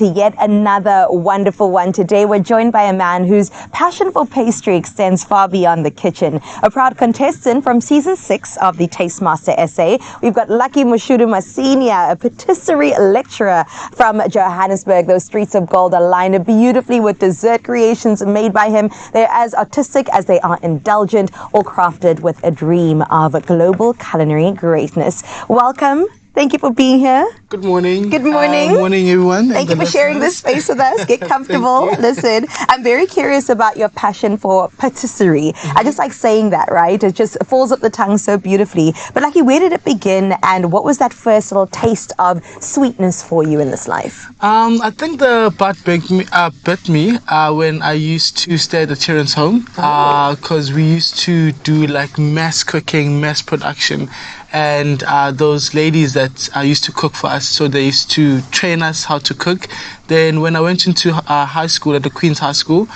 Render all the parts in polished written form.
to yet another wonderful one. Today we're joined by a man whose passion for pastry extends far beyond the kitchen. A proud contestant from season 6 of the Tastemaster SA. We've got Lucky Masinya, a patisserie lecturer from Johannesburg. Those streets of gold are lined beautifully with dessert creations made by him. They're as artistic as they are indulgent, all crafted with a dream of global culinary greatness. Welcome. Thank you for being here. Good morning. Good morning. Good morning, everyone. Thank you for sharing this space with us. Get comfortable. Listen, I'm very curious about your passion for patisserie. I just like saying that, right? It just falls up the tongue so beautifully. But Lucky, where did it begin, and what was that first little taste of sweetness for you in this life? I think the butt bit me when I used to stay at the children's home, because we used to do like mass cooking, mass production. And those ladies that used to cook for us, so they used to train us how to cook. Then when I went into high school at the Queen's High School,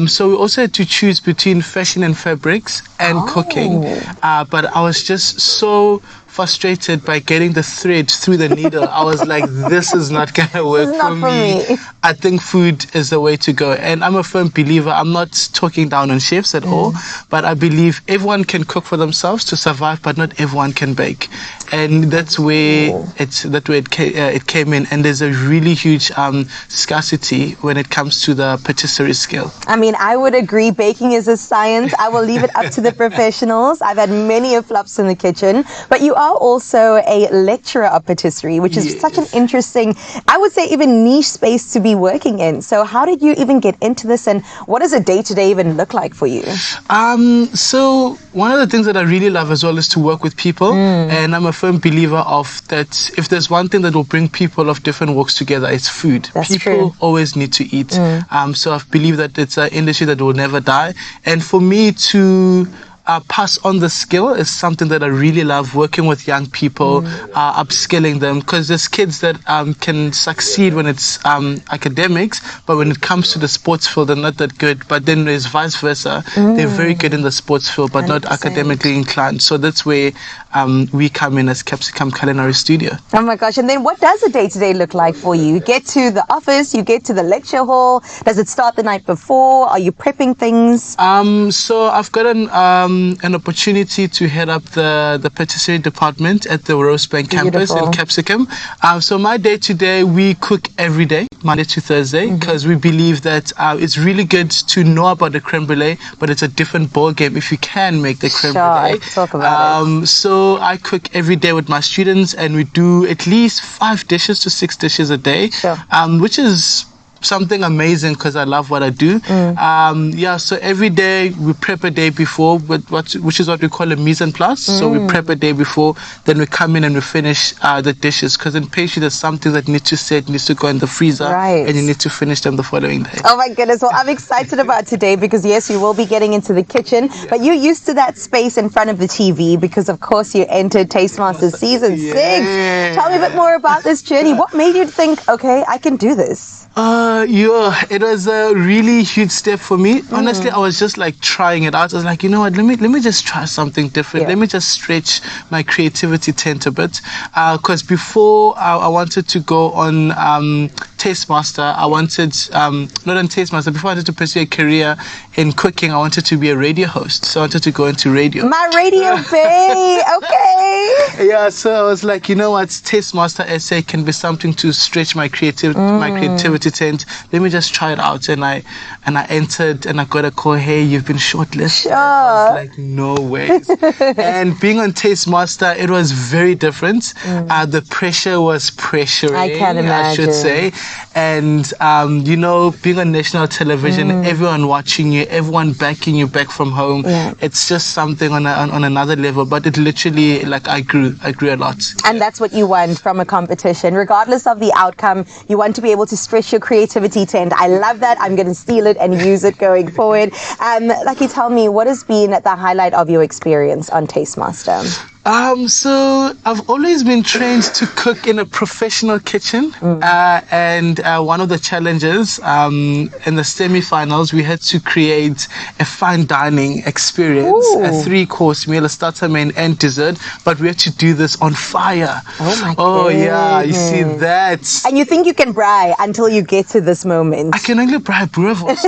so we also had to choose between fashion and fabrics and cooking. But I was just so frustrated by getting the thread through the needle. I was like, this is not gonna work for me. I think food is the way to go. And I'm a firm believer. I'm not talking down on chefs at all, but I believe everyone can cook for themselves to survive, but not everyone can bake. And that's where it came in. And there's a really huge scarcity when it comes to the patisserie skill. I mean, I would agree. Baking is a science. I will leave it up to the professionals. I've had many flops in the kitchen, but you are also a lecturer of patisserie, which is such an interesting, I would say even niche space to be working in. So how did you even get into this, and what does a day-to-day even look like for you? So one of the things that I really love as well is to work with people, and I'm a firm believer of that. If there's one thing that will bring people of different walks together, it's food. People always need to eat. So I believe that it's an industry that will never die, and for me to pass on the skill is something that I really love, working with young people, upskilling them, because there's kids that can succeed when it's academics, but when it comes to the sports field, they're not that good. But then there's vice versa. They're very good in the sports field, but 100%. Not academically inclined. So that's where we come in as Capsicum Culinary Studio. Oh my gosh. And then what does a day-to-day look like for you? You get to the office, you get to the lecture hall. Does it start the night before? Are you prepping things? So I've got an opportunity to head up the patisserie department at the Rosebank campus in Capsicum. So my day-to-day, we cook every day, Monday to Thursday, because we believe that it's really good to know about the creme brulee, but it's a different ball game if you can make the creme brulee. Talk about it. So I cook every day with my students, and we do at least 5 dishes to 6 dishes a day, which is something amazing because I love what I do. So every day we prep a day before, which is what we call a mise en place. So we prep a day before, then we come in and we finish the dishes, because in pastry there's something that needs to set, needs to go in the freezer, and you need to finish them the following day. Oh my goodness. Well, I'm excited about today because yes, you will be getting into the kitchen, but you're used to that space in front of the TV because of course you entered Tastemaster season 6. Tell me a bit more about this journey. What made you think, okay, I can do this? It was a really huge step for me. Honestly, I was just like trying it out. I was like, you know what, let me just try something different. Let me just stretch my creativity tent a bit. Because before I wanted to go on Tastemaster, I wanted, not on Tastemaster, before I wanted to pursue a career in cooking, I wanted to be a radio host. So I wanted to go into radio. My radio bay, okay. Yeah, so I was like, you know what, Tastemaster SA can be something to stretch my creativity tent. Let me just try it out. And I entered, and I got a call, hey, you've been shortlisted. I was like, no ways. And being on Tastemaster, it was very different. The pressure was pressuring, I can imagine, I should say. And you know, being on national television, everyone watching you, everyone backing you back from home, it's just something on another level. But it literally, like, I grew a lot. And that's what you want from a competition, regardless of the outcome. You want to be able to stretch your creativity tent. I love that. I'm going to steal it and use it going forward. Lucky, tell me, what has been the highlight of your experience on Tastemaster? So I've always been trained to cook in a professional kitchen, and one of the challenges in the semi-finals, we had to create a fine dining experience, a 3-course meal, a starter, main, and dessert. But we had to do this on fire. Oh my Oh yeah, you see that? And you think you can braai until you get to this moment. I can only braai boerewors,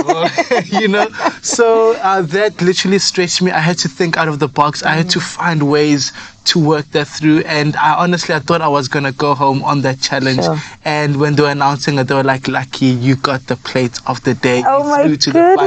So that literally stretched me. I had to think out of the box. I had to find ways to work that through, and I thought I was gonna go home on that challenge. Sure. And when they were announcing it, they were like, "Lucky, you got the plate of the day. Oh You my flew to goodness.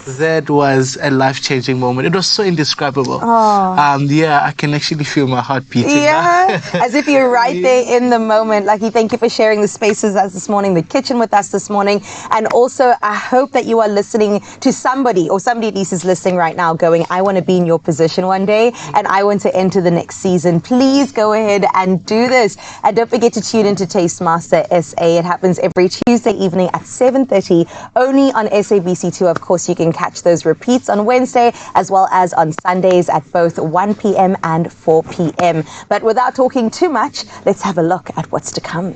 the finals." That was a life-changing moment. It was so indescribable. Yeah, I can actually feel my heart beating. Yeah, as if you're right there in the moment. Lucky, thank you for sharing the spaces with us this morning, the kitchen with us this morning. And also, I hope that you are listening to somebody, or somebody at least is listening right now going, I want to be in your position one day, and I want to enter the next season. Please go ahead and do this. And don't forget to tune into Taste Master SA. It happens every Tuesday evening at 7:30, only on SABC2. Of course, you can catch those repeats on Wednesday, as well as on Sundays at both 1 p.m. and 4 p.m. But without talking too much, let's have a look at what's to come.